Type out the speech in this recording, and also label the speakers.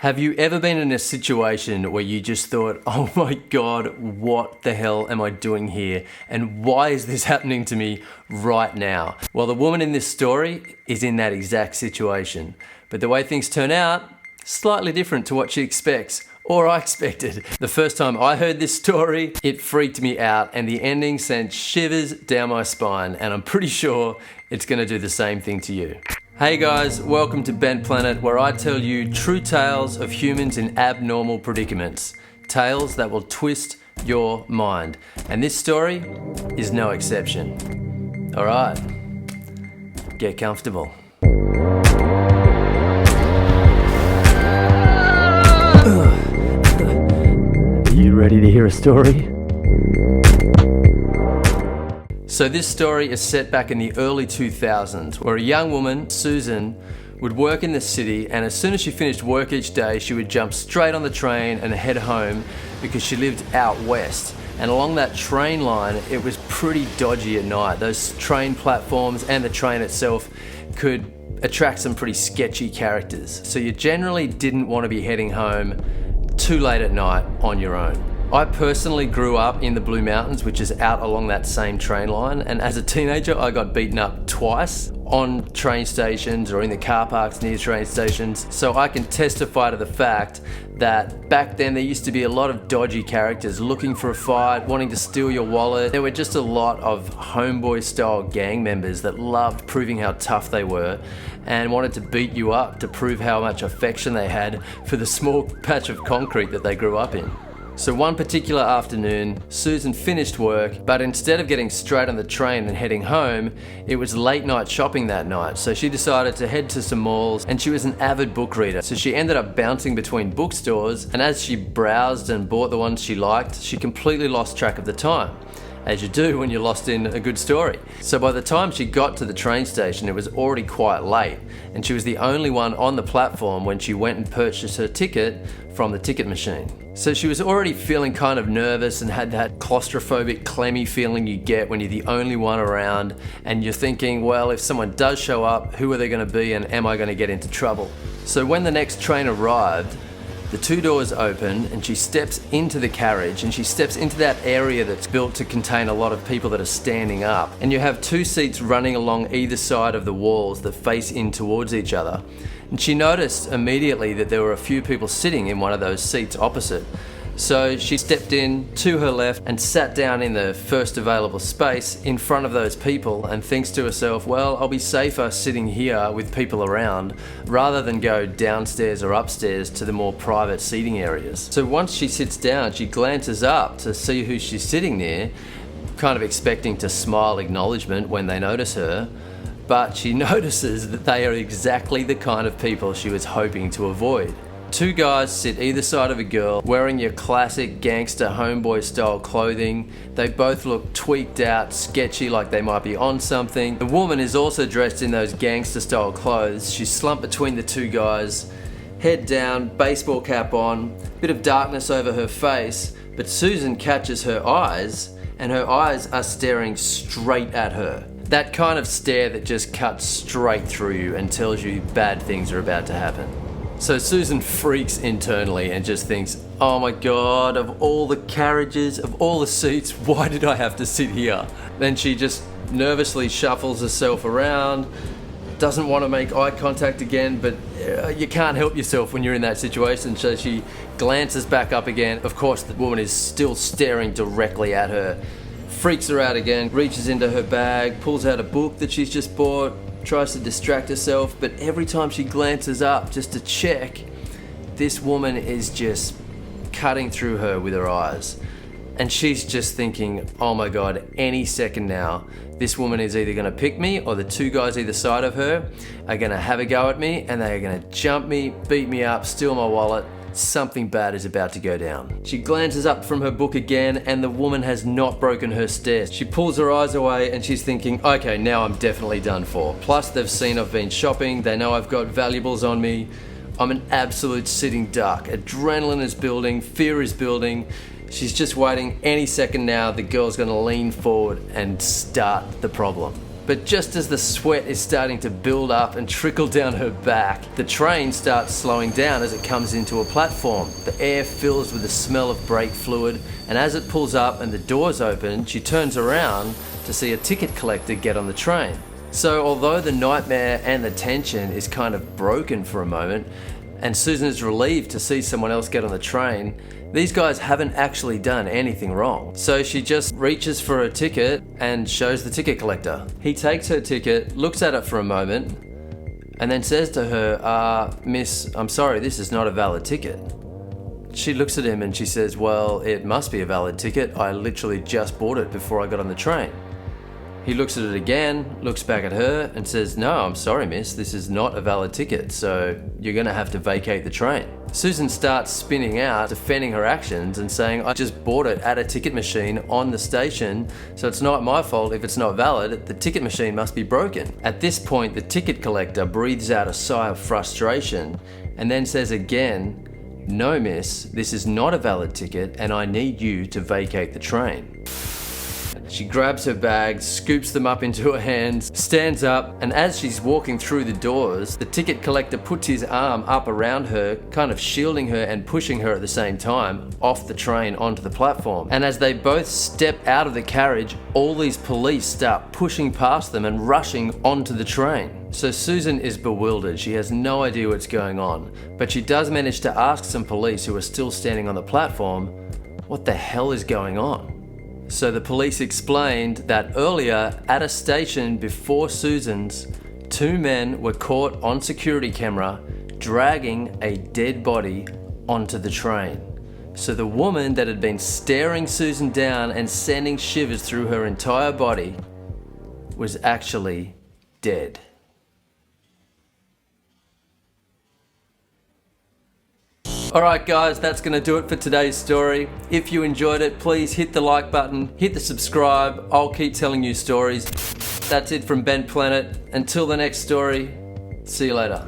Speaker 1: Have you ever been in a situation where you just thought, oh my God, what the hell am I doing here? And why is this happening to me right now? Well, the woman in this story is in that exact situation. But the way things turn out, slightly different to what she expects, or I expected. The first time I heard this story, it freaked me out, and the ending sent shivers down my spine, and I'm pretty sure it's gonna do the same thing to you. Hey guys, welcome to Bent Planet, where I tell you true tales of humans in abnormal predicaments. Tales that will twist your mind. And this story is no exception. All right, get comfortable. Are you ready to hear a story? So this story is set back in the early 2000s, where a young woman, Susan, would work in the city, and as soon as she finished work each day, she would jump straight on the train and head home because she lived out west. And along that train line, it was pretty dodgy at night. Those train platforms and the train itself could attract some pretty sketchy characters. So you generally didn't want to be heading home too late at night on your own. I personally grew up in the Blue Mountains, which is out along that same train line, and as a teenager I got beaten up twice on train stations or in the car parks near train stations, so I can testify to the fact that back then there used to be a lot of dodgy characters looking for a fight, wanting to steal your wallet. There were just a lot of homeboy style gang members that loved proving how tough they were and wanted to beat you up to prove how much affection they had for the small patch of concrete that they grew up in. So one particular afternoon, Susan finished work, but instead of getting straight on the train and heading home, it was late night shopping that night. So she decided to head to some malls, and she was an avid book reader. So she ended up bouncing between bookstores, and as she browsed and bought the ones she liked, she completely lost track of the time, as you do when you're lost in a good story. So by the time she got to the train station, it was already quite late, and she was the only one on the platform when she went and purchased her ticket from the ticket machine. So she was already feeling kind of nervous and had that claustrophobic, clammy feeling you get when you're the only one around, and you're thinking, well, if someone does show up, who are they going to be, and am I going to get into trouble? So when the next train arrived, the two doors open and she steps into the carriage, and she steps into that area that's built to contain a lot of people that are standing up. And you have two seats running along either side of the walls that face in towards each other. And she noticed immediately that there were a few people sitting in one of those seats opposite. So she stepped in to her left and sat down in the first available space in front of those people, and thinks to herself, well, I'll be safer sitting here with people around rather than go downstairs or upstairs to the more private seating areas. So once she sits down, she glances up to see who she's sitting near, kind of expecting to smile acknowledgement when they notice her. But she notices that they are exactly the kind of people she was hoping to avoid. Two guys sit either side of a girl wearing your classic gangster homeboy style clothing. They both look tweaked out, sketchy, like they might be on something. The woman is also dressed in those gangster style clothes. She's slumped between the two guys, head down, baseball cap on, bit of darkness over her face, but Susan catches her eyes, and her eyes are staring straight at her. That kind of stare that just cuts straight through you and tells you bad things are about to happen. So Susan freaks internally and just thinks, oh my God, of all the carriages, of all the seats, why did I have to sit here? Then she just nervously shuffles herself around, doesn't want to make eye contact again, but you can't help yourself when you're in that situation. So she glances back up again. Of course, the woman is still staring directly at her. Freaks her out again, reaches into her bag, pulls out a book that she's just bought, tries to distract herself, but every time she glances up just to check, this woman is just cutting through her with her eyes. And she's just thinking, oh my God, any second now, this woman is either gonna pick me, or the two guys either side of her are gonna have a go at me, and they are gonna jump me, beat me up, steal my wallet. Something bad is about to go down. She glances up from her book again, and the woman has not broken her stare. She pulls her eyes away and she's thinking, okay, now I'm definitely done for. Plus they've seen I've been shopping, they know I've got valuables on me. I'm an absolute sitting duck. Adrenaline is building, fear is building. She's just waiting any second now, the girl's gonna lean forward and start the problem. But just as the sweat is starting to build up and trickle down her back, the train starts slowing down as it comes into a platform. The air fills with the smell of brake fluid, and as it pulls up and the doors open, she turns around to see a ticket collector get on the train. So although the nightmare and the tension is kind of broken for a moment, and Susan is relieved to see someone else get on the train, these guys haven't actually done anything wrong. So she just reaches for a ticket and shows the ticket collector. He takes her ticket, looks at it for a moment, and then says to her, Miss, I'm sorry, this is not a valid ticket. She looks at him and she says, well, it must be a valid ticket. I literally just bought it before I got on the train. He looks at it again, looks back at her and says, no, I'm sorry, miss, this is not a valid ticket, so you're gonna have to vacate the train. Susan starts spinning out, defending her actions and saying, I just bought it at a ticket machine on the station, so it's not my fault if it's not valid, the ticket machine must be broken. At this point, the ticket collector breathes out a sigh of frustration and then says again, no, miss, this is not a valid ticket and I need you to vacate the train. She grabs her bags, scoops them up into her hands, stands up, and as she's walking through the doors, the ticket collector puts his arm up around her, kind of shielding her and pushing her at the same time, off the train onto the platform. And as they both step out of the carriage, all these police start pushing past them and rushing onto the train. So Susan is bewildered, she has no idea what's going on, but she does manage to ask some police who are still standing on the platform, what the hell is going on? So the police explained that earlier at a station before Susan's, two men were caught on security camera dragging a dead body onto the train. So the woman that had been staring Susan down and sending shivers through her entire body was actually dead. Alright guys, that's going to do it for today's story. If you enjoyed it, please hit the like button, hit the subscribe, I'll keep telling you stories. That's it from Ben Planet. Until the next story, see you later.